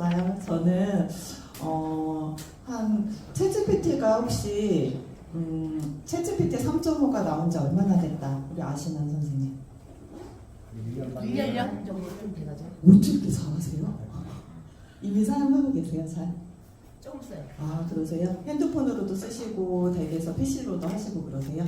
오셨어요. 저는 한 챗GPT가 혹시 챗GPT 3.5가 나온 지 얼마나 됐다 우리 아시는 선생님? 1년 정도는 돼가죠. 어떻게 이렇게 잘하세요? 이미 사용하고 계세요, 잘? 조금 써요. 아, 그러세요? 핸드폰으로도 쓰시고 댁에서 PC로도 하시고 그러세요?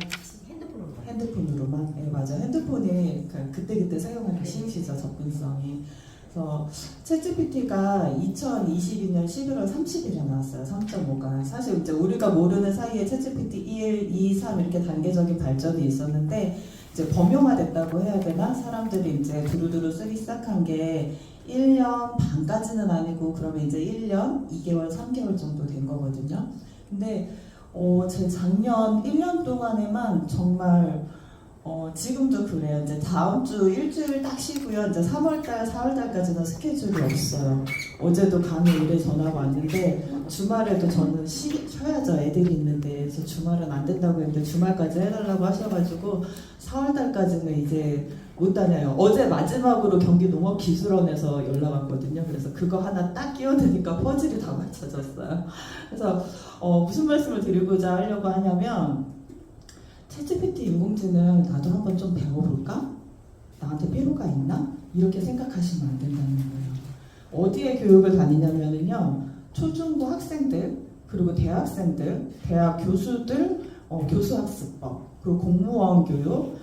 핸드폰으로 봐요. 핸드폰으로만? 네, 맞아요. 핸드폰이 그때그때 사용하기 쉬우시죠, 접근성이. 그래서 챗GPT가 2022년 11월 30일에 나왔어요. 3.5가. 사실 이제 우리가 모르는 사이에 챗GPT 1, 2, 3 이렇게 단계적인 발전이 있었는데 이제 범용화됐다고 해야 되나? 사람들이 이제 두루두루 쓰기 시작한 게 1년 반까지는 아니고 그러면 이제 1년, 2개월, 3개월 정도 된 거거든요. 근데 제 작년 1년 동안에만 정말 지금도 그래요. 이제 다음 주 일주일 딱 쉬고요. 이제 3월달, 4월달까지는 스케줄이 없어요. 어제도 간호 일에 전화가 왔는데 주말에도 저는 쉬어야죠. 애들이 있는데 그래서 주말은 안 된다고 했는데 주말까지 해달라고 하셔가지고 4월달까지는 이제 못 다녀요. 어제 마지막으로 경기 농업기술원에서 연락 왔거든요. 그래서 그거 하나 딱 끼워드니까 퍼즐이 다 맞춰졌어요. 그래서 무슨 말씀을 드리고자 하려고 하냐면 챗GPT 인공지능 나도 한번 좀 배워볼까? 나한테 필요가 있나? 이렇게 생각하시면 안 된다는 거예요. 어디에 교육을 다니냐면요. 초중고 학생들, 그리고 대학생들, 대학 교수들, 교수학습법, 그리고 공무원 교육,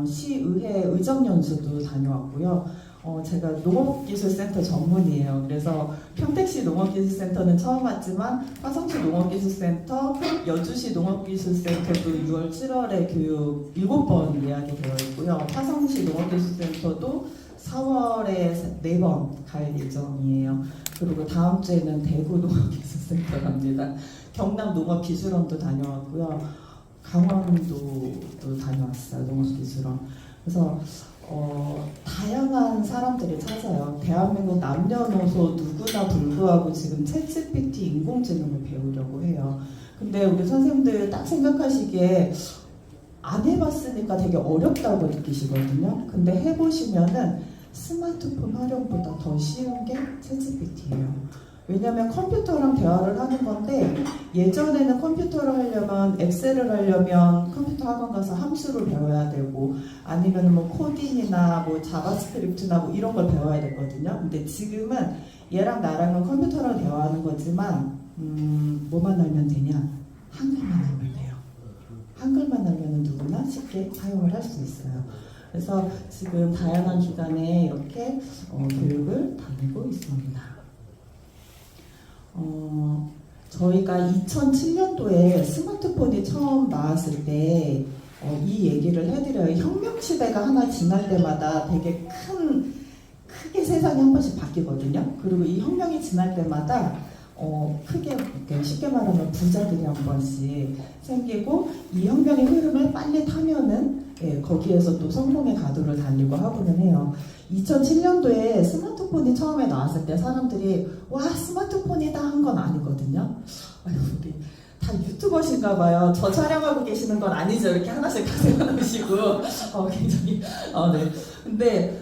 시의회 의정연수도 다녀왔고요. 제가 농업기술센터 전문이에요. 그래서 평택시 농업기술센터는 처음 왔지만 화성시 농업기술센터, 여주시 농업기술센터도 6월, 7월에 교육 7번 예약이 되어 있고요. 화성시 농업기술센터도 4월에 4번 갈 예정이에요. 그리고 다음 주에는 대구 농업기술센터 갑니다. 경남 농업기술원도 다녀왔고요. 강원도도 다녀왔어요. 농업기술원. 그래서 다양한 사람들이 찾아요. 대한민국 남녀노소 누구나 불구하고 지금 챗GPT 인공지능을 배우려고 해요. 근데 우리 선생님들 딱 생각하시기에 안 해봤으니까 되게 어렵다고 느끼시거든요. 근데 해보시면은 스마트폰 활용보다 더 쉬운 게 챗GPT예요. 왜냐하면 컴퓨터랑 대화를 하는 건데 예전에는 컴퓨터를 하려면 엑셀을 하려면 컴퓨터 학원 가서 함수를 배워야 되고 아니면 뭐 코딩이나 뭐 자바스크립트나 뭐 이런 걸 배워야 됐거든요. 근데 지금은 얘랑 나랑은 컴퓨터랑 대화하는 거지만 뭐만 알면 되냐? 한글만 알면 돼요. 한글만 알면 누구나 쉽게 사용을 할 수 있어요. 그래서 지금 다양한 기관에 이렇게 교육을 다니고 있습니다. 저희가 2007년도에 스마트폰이 처음 나왔을 때 이 얘기를 해드려요. 혁명시대가 하나 지날 때마다 되게 크게 세상이 한 번씩 바뀌거든요. 그리고 이 혁명이 지날 때마다 크게 쉽게 말하면 부자들이 한 번씩 생기고 이 혁명의 흐름을 빨리 타면은 거기에서 또 성공의 가도를 달리고 하고는 해요. 2007년도에 스마트폰이 처음에 나왔을 때 사람들이 와 스마트폰이다 한 건 아니거든요. 아유, 우리 다 유튜버신가 봐요. 저 촬영하고 계시는 건 아니죠. 이렇게 하나씩 가져가시고 굉장히 네. 근데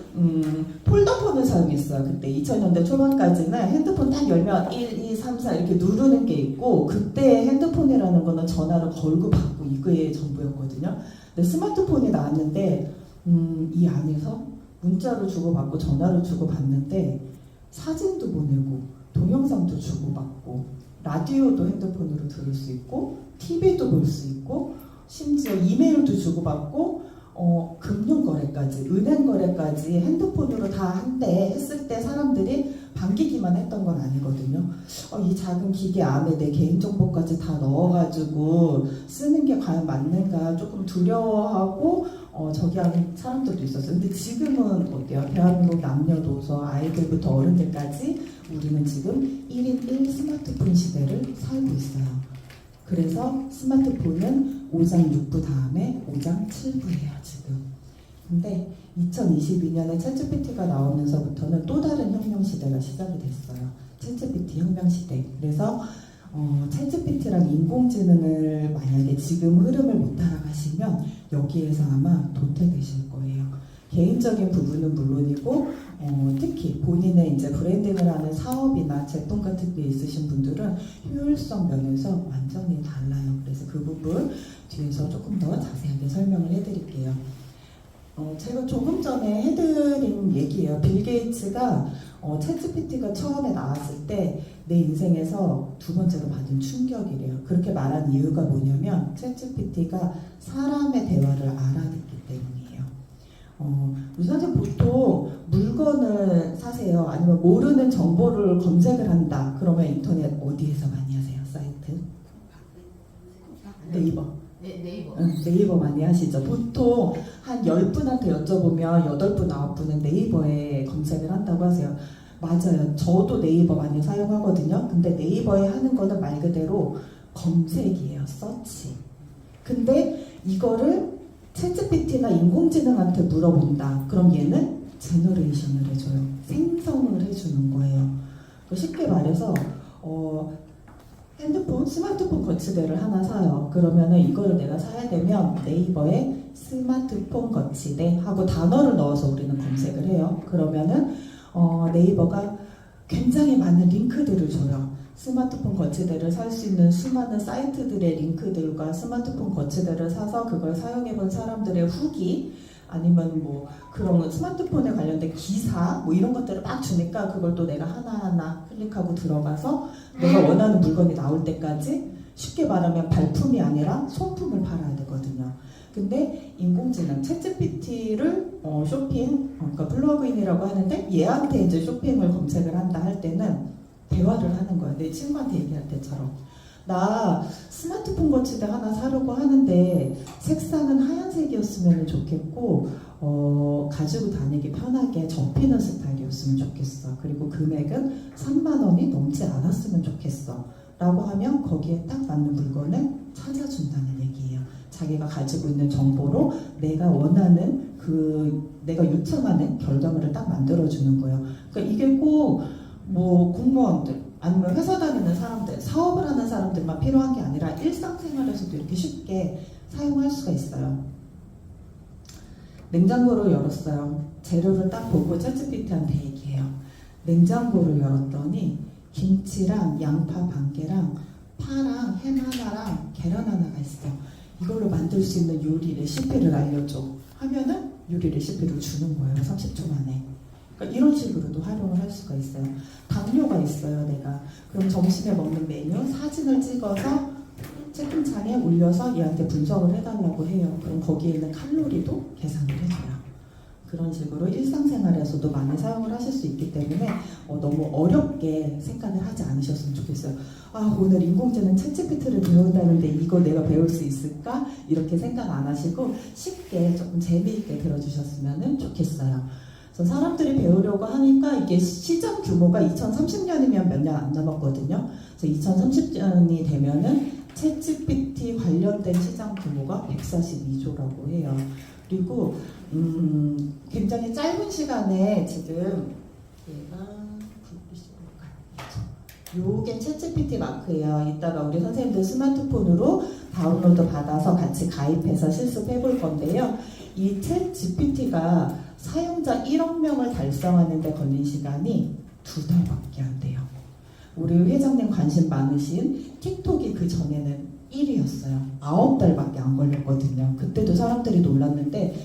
폴더폰을 사용했어요. 그때 2000년대 초반까지는 핸드폰 딱 열면 1, 2, 3, 4 이렇게 누르는 게 있고 그때 핸드폰이라는 거는 전화를 걸고 받고 이거에 전부였거든요. 근데 스마트폰이 나왔는데 이 안에서 문자로 주고받고 전화로 주고받는데 사진도 보내고 동영상도 주고받고 라디오도 핸드폰으로 들을 수 있고 TV도 볼 수 있고 심지어 이메일도 주고받고 금융거래까지 은행거래까지 핸드폰으로 다 한대 했을 때 사람들이 반기기만 했던 건 아니거든요. 이 작은 기계 안에 내 개인정보까지 다 넣어가지고 쓰는 게 과연 맞는가 조금 두려워하고 저기 하는 사람들도 있었어요. 근데 지금은 어때요? 대한민국 남녀노소 아이들부터 어른들까지 우리는 지금 1인 1 스마트폰 시대를 살고 있어요. 그래서 스마트폰은 5장 6부 다음에 5장 7부예요 지금. 근데 2022년에 챗GPT가 나오면서부터는 또 다른 혁명 시대가 시작이 됐어요. 챗GPT 혁명 시대. 그래서 챗GPT랑 인공지능을 만약에 지금 흐름을 못 따라가시면 여기에서 아마 도태되실 거예요. 개인적인 부분은 물론이고 특히 본인의 이제 브랜딩을 하는 사업이나 제품 같은 게 있으신 분들은 효율성 면에서 완전히 달라요. 그래서 그 부분 뒤에서 조금 더 자세하게 설명을 해드릴게요. 제가 조금 전에 해드린 얘기예요. 빌 게이츠가 챗GPT가 처음에 나왔을 때 내 인생에서 두 번째로 받은 충격이래요. 그렇게 말한 이유가 뭐냐면 챗GPT가 사람의 대화를 알아듣기 때문이에요. 우리 선생님 보통 물건을 사세요. 아니면 모르는 정보를 검색을 한다. 그러면 인터넷 어디에서 많이 하세요? 사이트? 네이버. 네, 네이버. 네이버 많이 하시죠. 보통 한 10분한테 여쭤보면 8분, 9분은 네이버에 검색을 한다고 하세요. 맞아요. 저도 네이버 많이 사용하거든요. 근데 네이버에 하는 거는 말 그대로 검색이에요. 서치. 근데 이거를 챗GPT나 인공지능한테 물어본다. 그럼 얘는 제너레이션을 해줘요. 생성을 해주는 거예요. 쉽게 말해서 핸드폰, 스마트폰 거치대를 하나 사요. 그러면은 이거를 내가 사야 되면 네이버에 스마트폰 거치대 하고 단어를 넣어서 우리는 검색을 해요. 그러면은 네이버가 굉장히 많은 링크들을 줘요. 스마트폰 거치대를 살 수 있는 수많은 사이트들의 링크들과 스마트폰 거치대를 사서 그걸 사용해본 사람들의 후기 아니면 뭐 그런 스마트폰에 관련된 기사 뭐 이런 것들을 막 주니까 그걸 또 내가 하나하나 클릭하고 들어가서 내가 원하는 물건이 나올 때까지 쉽게 말하면 발품이 아니라 소품을 팔아야 되거든요. 근데 인공지능 챗GPT를 그러니까 플러그인이라고 하는데 얘한테 이제 쇼핑을 검색을 한다 할 때는 대화를 하는 거야. 내 친구한테 얘기할 때처럼. 나 스마트폰 거치대 하나 사려고 하는데 색상은 하얀색이었으면 좋겠고 가지고 다니기 편하게 접히는 스타일이었으면 좋겠어. 그리고 금액은 3만 원이 넘지 않았으면 좋겠어. 라고 하면 거기에 딱 맞는 물건을 찾아준다는 얘기예요. 자기가 가지고 있는 정보로 내가 원하는 내가 요청하는 결과물을 딱 만들어주는 거예요. 그러니까 이게 꼭 뭐 공무원들 아니면 회사 다니는 사람들, 사업을 하는 사람들만 필요한 게 아니라 일상생활에서도 이렇게 쉽게 사용할 수가 있어요. 냉장고를 열었어요. 재료를 딱 보고 챗GPT한테 얘기해요. 냉장고를 열었더니 김치랑 양파 반 개랑 파랑 햄 하나랑 계란 하나가 있어. 이걸로 만들 수 있는 요리 레시피를 알려줘. 하면은 요리 레시피를 주는 거예요. 30초 만에. 그러니까 이런 식으로도 활용을 할 수가 있어요. 당뇨가 있어요, 내가. 그럼 점심에 먹는 메뉴 사진을 찍어서 채팅창에 올려서 얘한테 분석을 해달라고 해요. 그럼 거기에 있는 칼로리도 계산을 해줘요. 그런 식으로 일상생활에서도 많이 사용을 하실 수 있기 때문에 너무 어렵게 생각을 하지 않으셨으면 좋겠어요. 오늘 인공지능 챗GPT를 배운다는데 이거 내가 배울 수 있을까? 이렇게 생각 안 하시고 쉽게 조금 재미있게 들어주셨으면 좋겠어요. 그래서 사람들이 배우려고 하니까 이게 시장 규모가 2030년이면 몇 년 안 남았거든요. 그래서 2030년이 되면은 챗GPT 관련된 시장 규모가 142조라고 해요. 그리고 굉장히 짧은 시간에 지금 얘가 요게 챗GPT 마크예요. 이따가 우리 선생님들 스마트폰으로 다운로드 받아서 같이 가입해서 실습해 볼 건데요. 이 챗GPT가 사용자 1억 명을 달성하는 데 걸린 시간이 2달밖에 안 돼요. 우리 회장님 관심 많으신 틱톡이 그 전에는 1위였어요. 9달밖에 안 걸렸거든요. 그때도 사람들이 놀랐는데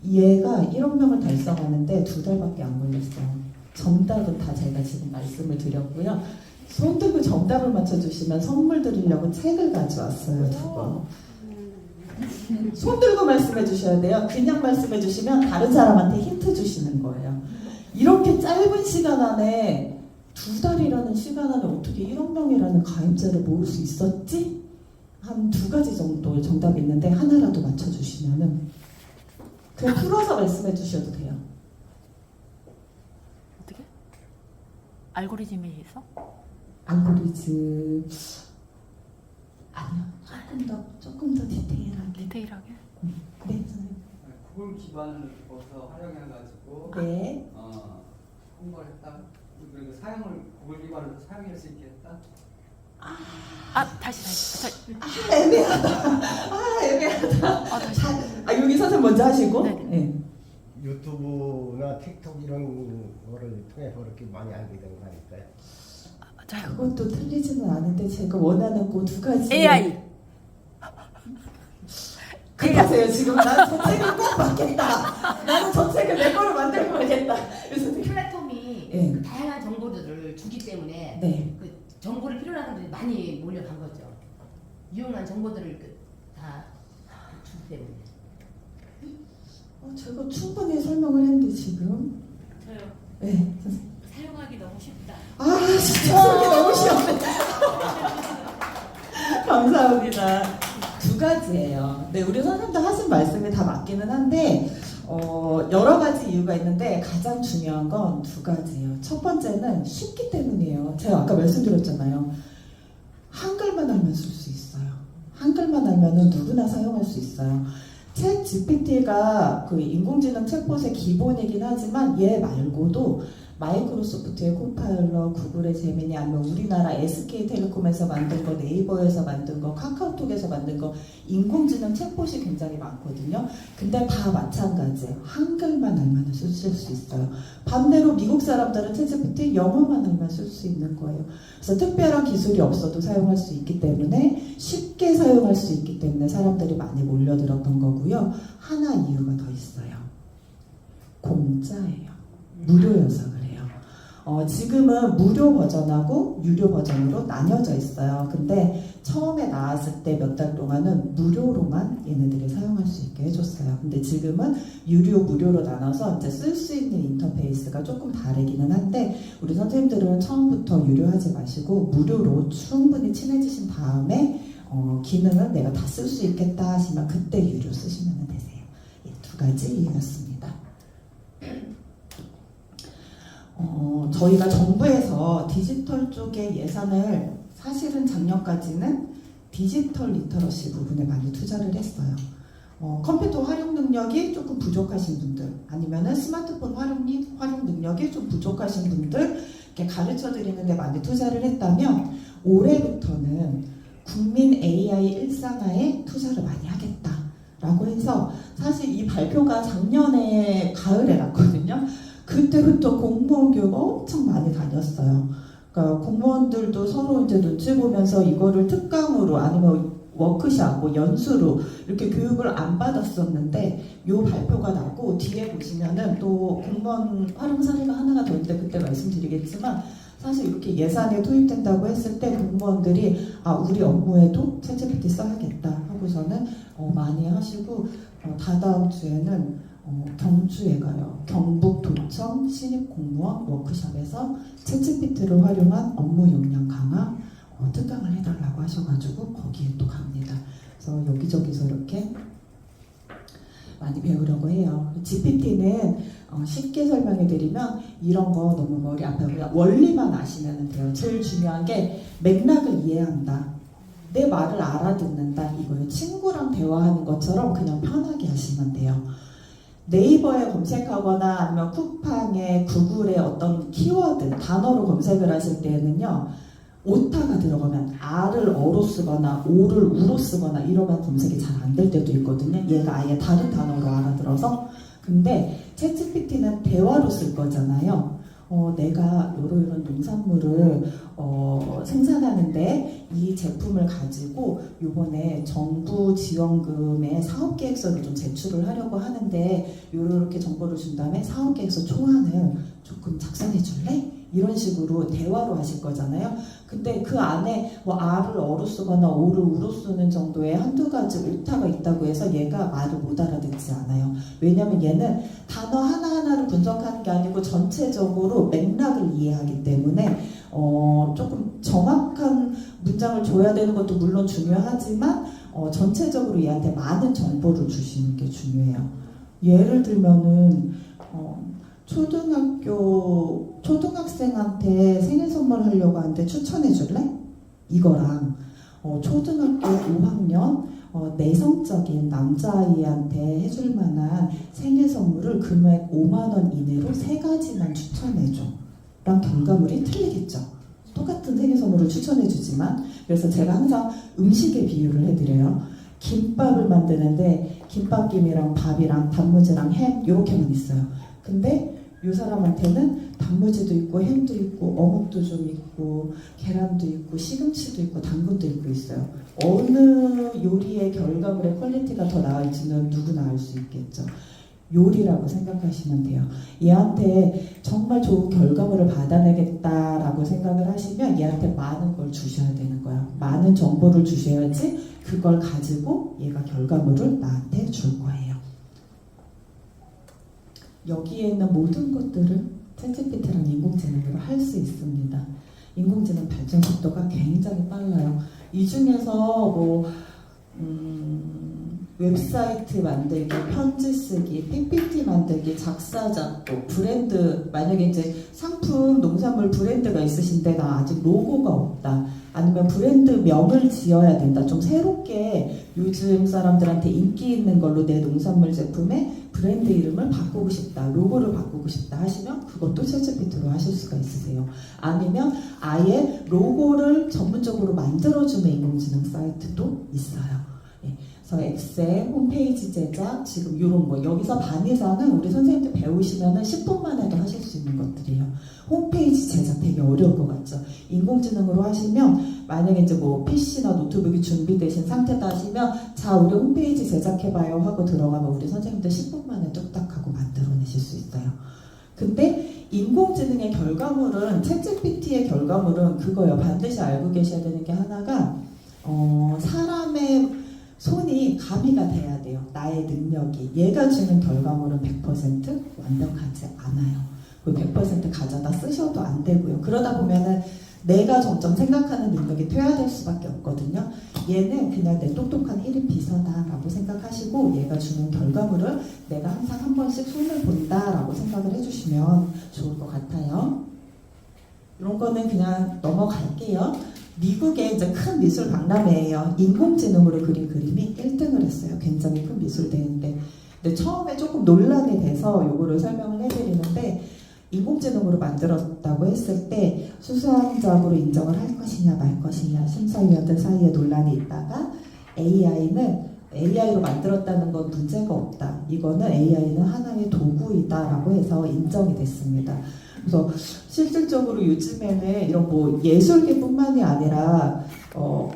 얘가 1억 명을 달성하는데 2달밖에 안 걸렸어요. 정답은 다 제가 지금 말씀을 드렸고요. 손 들고 정답을 맞춰주시면 선물 드리려고 책을 가져왔어요. 두권. 손 들고 말씀해 주셔야 돼요. 그냥 말씀해 주시면 다른 사람한테 힌트 주시는 거예요. 이렇게 짧은 시간 안에 2달이라는 시간 안에 어떻게 1억 명이라는 가입자를 모을 수 있었지? 한 2가지 정도의 정답이 있는데 하나라도 맞춰주시면은 그냥 풀어서 말씀해 주셔도 돼요. 어떻게? 알고리즘에 의해서? 알고리즘 아니요. 조금 더 디테일하게. 디테일하게? 네, 선생님. 구글 기반을 둬서 활용해가지고 네. 홍보를 했다. 그리고 사용을 구글 기반으로 사용할 수 있겠다. 다시. 애매하다. 애매하다. 다시. 여기 선생님 먼저 하시고. 네네. 네. 유튜브나 틱톡 이런 거를 통해서 그렇게 많이 알게 된 거 아닐까요? 맞아요. 그것도 틀리지는 않은데 제가 원하는 그 두 가지. AI. 그러세요. 지금 나는 저 책을 꼭 받겠다. 나는 저 책을 내 거로 만들고 가겠다. 그래서 되게- 플랫폼이 네. 그 다양한 정보들을 주기 때문에 네. 그 정보를 필요로 하는 분들이 많이 몰려간 거죠. 유용한 정보들을 다 주기 때문에. 제가 충분히 설명을 했는데 지금. 저요. 네. 사용하기 너무 쉽다. 진짜 속이 너무 시원해. 감사합니다. 두 가지예요. 네, 우리 선생님도 하신 말씀이 다 맞기는 한데 여러 가지 이유가 있는데 가장 중요한 건 두 가지예요. 첫 번째는 쉽기 때문이에요. 제가 아까 말씀드렸잖아요. 한글만 알면 쓸 수 있어요. 한글만 알면은 누구나 사용할 수 있어요. 챗 GPT가 그 인공지능 챗봇의 기본이긴 하지만 얘 말고도 마이크로소프트의 코파일럿, 구글의 제미니, 아니면 우리나라 SK텔레콤에서 만든 거, 네이버에서 만든 거, 카카오톡에서 만든 거 인공지능 챗봇이 굉장히 많거든요. 근데 다 마찬가지예요. 한글만 알면 쓸 수 있어요. 반대로 미국 사람들은 챗 GPT 영어만 알면 쓸 수 있는 거예요. 그래서 특별한 기술이 없어도 사용할 수 있기 때문에 쉽게 사용할 수 있기 때문에 사람들이 많이 몰려들었던 거고요. 하나 이유가 더 있어요. 공짜예요. 무료여서 그래요. 지금은 무료 버전하고 유료 버전으로 나뉘어져 있어요. 근데 처음에 나왔을 때 몇 달 동안은 무료로만 얘네들이 사용할 수 있게 해줬어요. 근데 지금은 유료, 무료로 나눠서 이제 쓸 수 있는 인터페이스가 조금 다르기는 한데 우리 선생님들은 처음부터 유료하지 마시고 무료로 충분히 친해지신 다음에 기능을 내가 다 쓸 수 있겠다 하시면 그때 유료 쓰시면 되세요. 두 가지 이유였습니다. 저희가 정부에서 디지털 쪽에 예산을 사실은 작년까지는 디지털 리터러시 부분에 많이 투자를 했어요. 컴퓨터 활용 능력이 조금 부족하신 분들 아니면은 스마트폰 활용 능력이 좀 부족하신 분들 이렇게 가르쳐 드리는 데 많이 투자를 했다면 올해부터는 국민 AI 일상화에 투자를 많이 하겠다라고 해서 사실 이 발표가 작년에 가을에 났거든요. 그때부터 공무원 교육 엄청 많이 다녔어요. 그러니까 공무원들도 서로 이제 눈치 보면서 이거를 특강으로 아니면 워크샵, 뭐 연수로 이렇게 교육을 안 받았었는데 요 발표가 나고 뒤에 보시면은 또 공무원 활용 사례가 하나가 더 있는데 그때 말씀드리겠지만 사실 이렇게 예산이 투입된다고 했을 때 공무원들이 우리 업무에도 챗GPT 써야겠다 하고서는 많이 하시고 다다음 주에는 경주에 가요. 경북도청 신입공무원 워크숍에서 챗GPT를 활용한 업무 역량 강화 특강을 해달라고 하셔가지고 거기에 또 갑니다. 그래서 여기저기서 이렇게 많이 배우려고 해요. GPT는 쉽게 설명해드리면 이런 거 너무 머리 아파요. 원리만 아시면 돼요. 제일 중요한 게 맥락을 이해한다. 내 말을 알아듣는다 이거예요. 친구랑 대화하는 것처럼 그냥 편하게 하시면 돼요. 네이버에 검색하거나 아니면 쿠팡에 구글에 어떤 키워드 단어로 검색을 하실 때는요 오타가 들어가면 R을 어로 쓰거나 O를 우로 쓰거나 이러면 검색이 잘 안 될 때도 있거든요. 얘가 아예 다른 단어로 알아들어서. 근데 챗GPT는 대화로 쓸 거잖아요. 내가 이런 농산물을 생산하는데 이 제품을 가지고 이번에 정부 지원금의 사업계획서를 좀 제출을 하려고 하는데 이렇게 정보를 준 다음에 사업계획서 초안을 조금 작성해 줄래? 이런 식으로 대화로 하실 거잖아요. 근데 그 안에 뭐 R을 어로 쓰거나 O를 우로 쓰는 정도의 한두 가지 오타가 있다고 해서 얘가 말을 못 알아듣지 않아요. 왜냐면 얘는 단어 하나하나를 분석하는 게 아니고 전체적으로 맥락을 이해하기 때문에 조금 정확한 문장을 줘야 되는 것도 물론 중요하지만 전체적으로 얘한테 많은 정보를 주시는 게 중요해요. 예를 들면은 초등학생한테 생일 선물 하려고 하는데 추천해 줄래? 이거랑 초등학교 5학년 내성적인 남자아이한테 해줄 만한 생일 선물을 금액 5만 원 이내로 3가지만 추천해 줘. 랑 결과물이 틀리겠죠. 똑같은 생일 선물을 추천해 주지만 그래서 제가 항상 음식의 비유를 해드려요. 김밥을 만드는데 김밥김이랑 밥이랑 단무지랑 햄 이렇게만 있어요. 근데 이 사람한테는 단무지도 있고 햄도 있고 어묵도 좀 있고 계란도 있고 시금치도 있고 당근도 있고 있어요. 어느 요리의 결과물의 퀄리티가 더 나을지는 누구나 알 수 있겠죠. 요리라고 생각하시면 돼요. 얘한테 정말 좋은 결과물을 받아내겠다라고 생각을 하시면 얘한테 많은 걸 주셔야 되는 거예요. 많은 정보를 주셔야지 그걸 가지고 얘가 결과물을 나한테 줄 거예요. 여기에 있는 모든 것들을 챗GPT랑 인공지능으로 할 수 있습니다. 인공지능 발전 속도가 굉장히 빨라요. 이 중에서 웹사이트 만들기, 편지 쓰기, PPT 만들기, 작사, 작곡, 브랜드, 만약에 이제 상품, 농산물 브랜드가 있으신데 나 아직 로고가 없다. 아니면 브랜드 명을 지어야 된다. 좀 새롭게 요즘 사람들한테 인기 있는 걸로 내 농산물 제품에 브랜드 이름을 바꾸고 싶다. 로고를 바꾸고 싶다 하시면 그것도 챗GPT로 하실 수가 있으세요. 아니면 아예 로고를 전문적으로 만들어주는 인공지능 사이트도 있어요. 그래서 엑셀, 홈페이지 제작, 지금 이런 거 여기서 반 이상은 우리 선생님들 배우시면은 10분만 해도 하실 수 있는 것들이에요. 홈페이지 제작 되게 어려울 것 같죠. 인공지능으로 하시면 만약에 이제 PC나 노트북이 준비되신 상태다 하시면 자 우리 홈페이지 제작해봐요 하고 들어가면 우리 선생님들 10분 만에 뚝딱 하고 만들어내실 수 있어요. 근데 인공지능의 결과물은 챗GPT의 결과물은 그거예요. 반드시 알고 계셔야 되는 게 하나가 사람의 손이 가미가 돼야 돼요. 나의 능력이. 얘가 주는 결과물은 100% 완벽하지 않아요. 100% 가져다 쓰셔도 안 되고요. 그러다 보면은 내가 점점 생각하는 능력이 퇴화될 수밖에 없거든요. 얘는 그냥 내 똑똑한 1인 비서다라고 생각하시고 얘가 주는 결과물을 내가 항상 한 번씩 손을 본다라고 생각을 해주시면 좋을 것 같아요. 이런 거는 그냥 넘어갈게요. 미국의 이제 큰 미술 박람회예요. 인공지능으로 그린 그림이 1등을 했어요. 굉장히 큰 미술 대회인데. 근데 처음에 조금 논란이 돼서 요거를 설명을 해드리는데 인공지능으로 만들었다고 했을 때 수상작으로 인정을 할 것이냐 말 것이냐 심사위원들 사이에 논란이 있다가 AI로 만들었다는 건 문제가 없다. 이거는 AI는 하나의 도구이다라고 해서 인정이 됐습니다. 그래서 실질적으로 요즘에는 이런 예술계뿐만이 아니라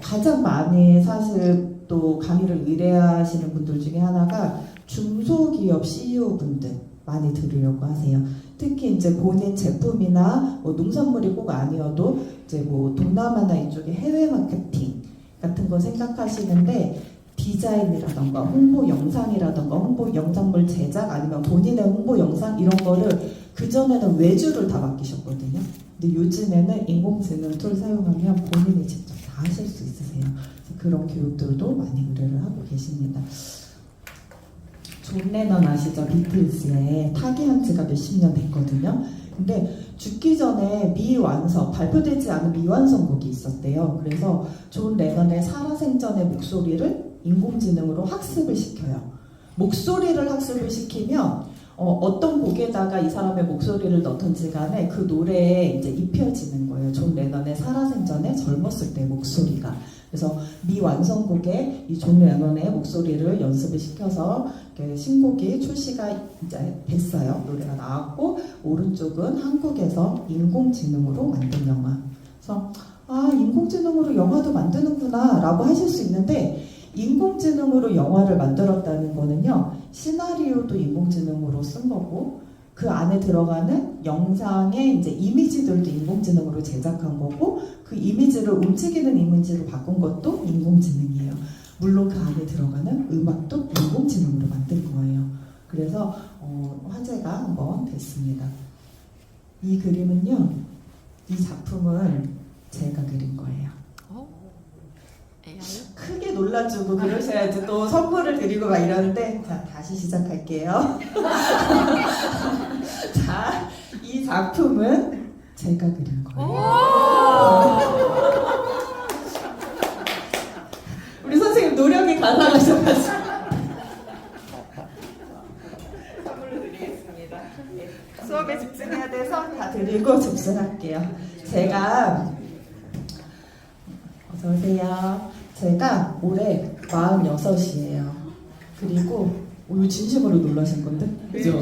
가장 많이 사실 또 강의를 의뢰하시는 분들 중에 하나가 중소기업 CEO분들 많이 들으려고 하세요. 특히 이제 본인 제품이나 농산물이 꼭 아니어도 이제 동남아나 이쪽에 해외 마케팅 같은 거 생각하시는데 디자인이라던가 홍보 영상이라던가 홍보 영상물 제작 아니면 본인의 홍보 영상 이런 거를 그전에는 외주를 다 맡기셨거든요. 근데 요즘에는 인공지능 툴 사용하면 본인이 직접 다 하실 수 있으세요. 그런 교육들도 많이 의뢰를 하고 계십니다. 존 레넌 아시죠? 비틀즈의 타계한 지가 몇십 년 됐거든요. 근데 죽기 전에 발표되지 않은 미완성곡이 있었대요. 그래서 존 레넌의 살아생전의 목소리를 인공지능으로 학습을 시켜요. 목소리를 학습을 시키면 어떤 곡에다가 이 사람의 목소리를 넣던지 간에 그 노래에 이제 입혀지는 거예요. 존 레넌의 살아생전에 젊었을 때 목소리가. 그래서 미완성곡에 이 존 레넌의 목소리를 연습을 시켜서 신곡이 출시가 이제 됐어요. 노래가 나왔고 오른쪽은 한국에서 인공지능으로 만든 영화. 그래서 인공지능으로 영화도 만드는구나 라고 하실 수 있는데 인공지능으로 영화를 만들었다는 거는요, 시나리오도 인공지능으로 쓴 거고, 그 안에 들어가는 영상의 이제 이미지들도 인공지능으로 제작한 거고, 그 이미지를 움직이는 이미지로 바꾼 것도 인공지능이에요. 물론 그 안에 들어가는 음악도 인공지능으로 만든 거예요. 그래서 화제가 한번 됐습니다. 이 그림은요, 이 작품은 제가 그린 거예요. 크게 놀라주고 그러셔야지 또 선물을 드리고 막 이러는데, 자, 다시 시작할게요. 자, 이 작품은 제가 그린 거예요. 우리 선생님 노력이 가상하셔가지고 선물로 드리겠습니다. 수업에 집중해야 돼서 다 드리고 접수할게요. 제가 어서 오세요. 제가 올해 46이에요. 그리고 이거 진심으로 놀라신 건데? 그죠?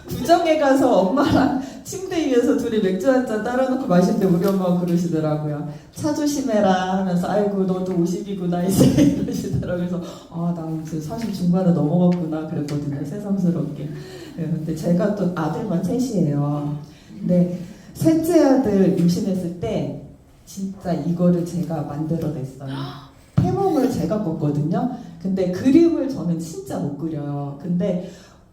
구정에 가서 엄마랑 침대 위에서 둘이 맥주 한잔 따라놓고 마시는데 우리 엄마가 그러시더라고요. 차 조심해라 하면서 아이고 너도 50이구나 이제 이러시더라고요. 그래서 나 이제 40 중반에 넘어갔구나 그랬거든요. 새삼스럽게. 네, 근데 제가 또 아들만 셋이에요. 근데 셋째 아들 임신했을 때 진짜 이거를 제가 만들어냈어요. 태몽을 제가 꿨거든요. 근데 그림을 저는 진짜 못 그려요. 근데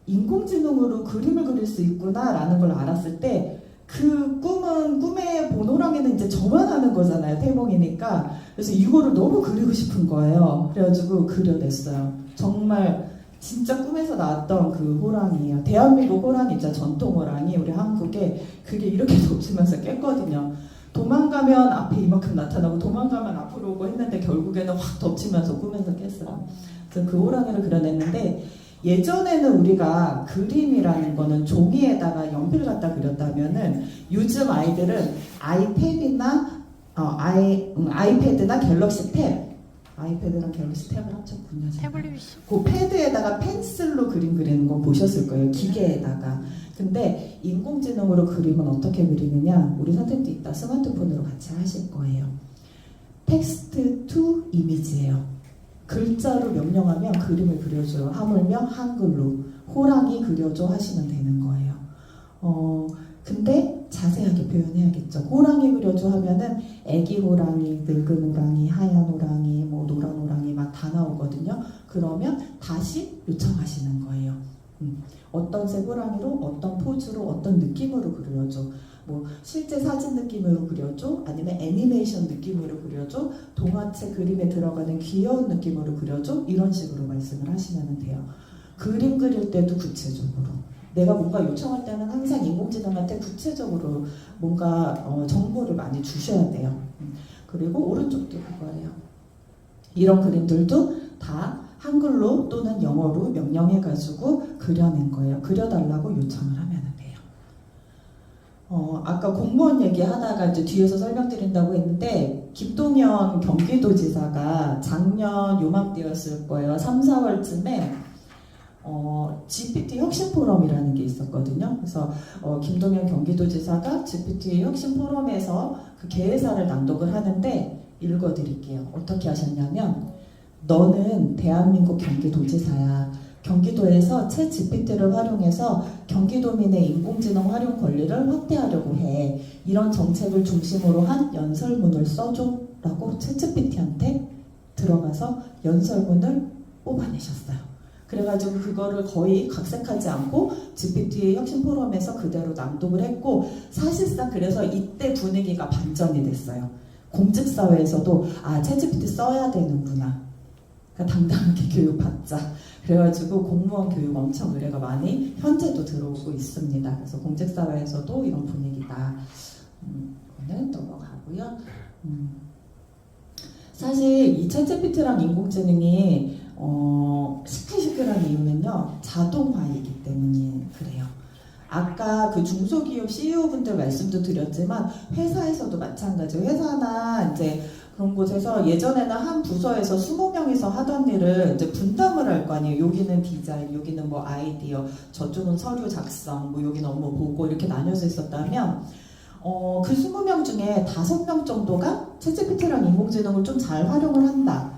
인공지능으로 그림을 그릴 수 있구나라는 걸 알았을 때 그 꿈의 본 호랑이는 이제 저만 하는 거잖아요. 태몽이니까. 그래서 이거를 너무 그리고 싶은 거예요. 그래가지고 그려냈어요. 정말 진짜 꿈에서 나왔던 그 호랑이에요. 대한민국 호랑이 있죠. 전통 호랑이 우리 한국에 그게 이렇게 덮치면서 깼거든요. 도망가면 앞에 이만큼 나타나고 도망가면 앞으로 오고 했는데 결국에는 확 덮치면서 꿈에서 깼어요. 그래서 그 호랑이를 그려냈는데 예전에는 우리가 그림이라는 거는 종이에다가 연필 갖다 그렸다면은 요즘 아이들은 아이패드나 아이패드나 갤럭시 탭 아이패드랑 갤럭시 탭을 합쳤군요. 태블릿. 그 패드에다가 펜슬로 그림 그리는 거 보셨을 거예요. 기계에다가. 근데 인공지능으로 그림은 어떻게 그리느냐? 우리 선생님도 이따 스마트폰으로 같이 하실 거예요. 텍스트 투 이미지예요. 글자로 명령하면 그림을 그려줘요. 하물며 한글로 호랑이 그려줘 하시면 되는 거예요. 근데 자세하게 표현해야겠죠. 호랑이 그려줘 하면은 애기 호랑이, 늙은 호랑이, 하얀 호랑이, 뭐 노란 호랑이 막 다 나오거든요. 그러면 다시 요청하시는 거예요. 어떤 색 호랑이로, 어떤 포즈로, 어떤 느낌으로 그려줘. 뭐 실제 사진 느낌으로 그려줘, 아니면 애니메이션 느낌으로 그려줘, 동화책 그림에 들어가는 귀여운 느낌으로 그려줘, 이런 식으로 말씀을 하시면 돼요. 그림 그릴 때도 구체적으로 내가 뭔가 요청할 때는 항상 인공지능한테 구체적으로 뭔가 정보를 많이 주셔야 돼요. 그리고 오른쪽도 그거예요. 이런 그림들도 다 한글로 또는 영어로 명령해가지고 그려낸 거예요. 그려달라고 요청을 하면 돼요. 아까 공무원 얘기하다가 이제 뒤에서 설명드린다고 했는데 김동연 경기도지사가 작년 요맘때였을 거예요. 3, 4월쯤에 GPT 혁신 포럼이라는 게 있었거든요. 그래서 김동연 경기도지사가 GPT 혁신 포럼에서 그 개회사를 낭독을 하는데 읽어드릴게요. 어떻게 하셨냐면 너는 대한민국 경기도지사야. 경기도에서 챗 GPT를 활용해서 경기도민의 인공지능 활용 권리를 확대하려고 해. 이런 정책을 중심으로 한 연설문을 써줘 라고 챗 GPT한테 들어가서 연설문을 뽑아내셨어요. 그래가지고 그거를 거의 각색하지 않고 GPT 혁신 포럼에서 그대로 낭독을 했고 사실상 그래서 이때 분위기가 반전이 됐어요. 공직사회에서도 챗 GPT 써야 되는구나. 그러니까 당당하게 교육받자. 그래가지고 공무원 교육 엄청 의뢰가 많이 현재도 들어오고 있습니다. 그래서 공직사회에서도 이런 분위기다. 이거는 넘어가고요. 사실 이 챗GPT랑 인공지능이 시끌시끌한 이유는요. 자동화이기 때문에 그래요. 아까 그 중소기업 CEO분들 말씀도 드렸지만 회사에서도 마찬가지예요. 회사나 이제 그런 곳에서 예전에는 한 부서에서 20명이서 하던 일을 이제 분담을 할 거 아니에요. 여기는 디자인, 여기는 뭐 아이디어, 저쪽은 서류 작성, 뭐 여기는 업무 보고 이렇게 나뉘어져 있었다면 그 20명 중에 5명 정도가 챗GPT랑 인공지능을 좀 잘 활용을 한다.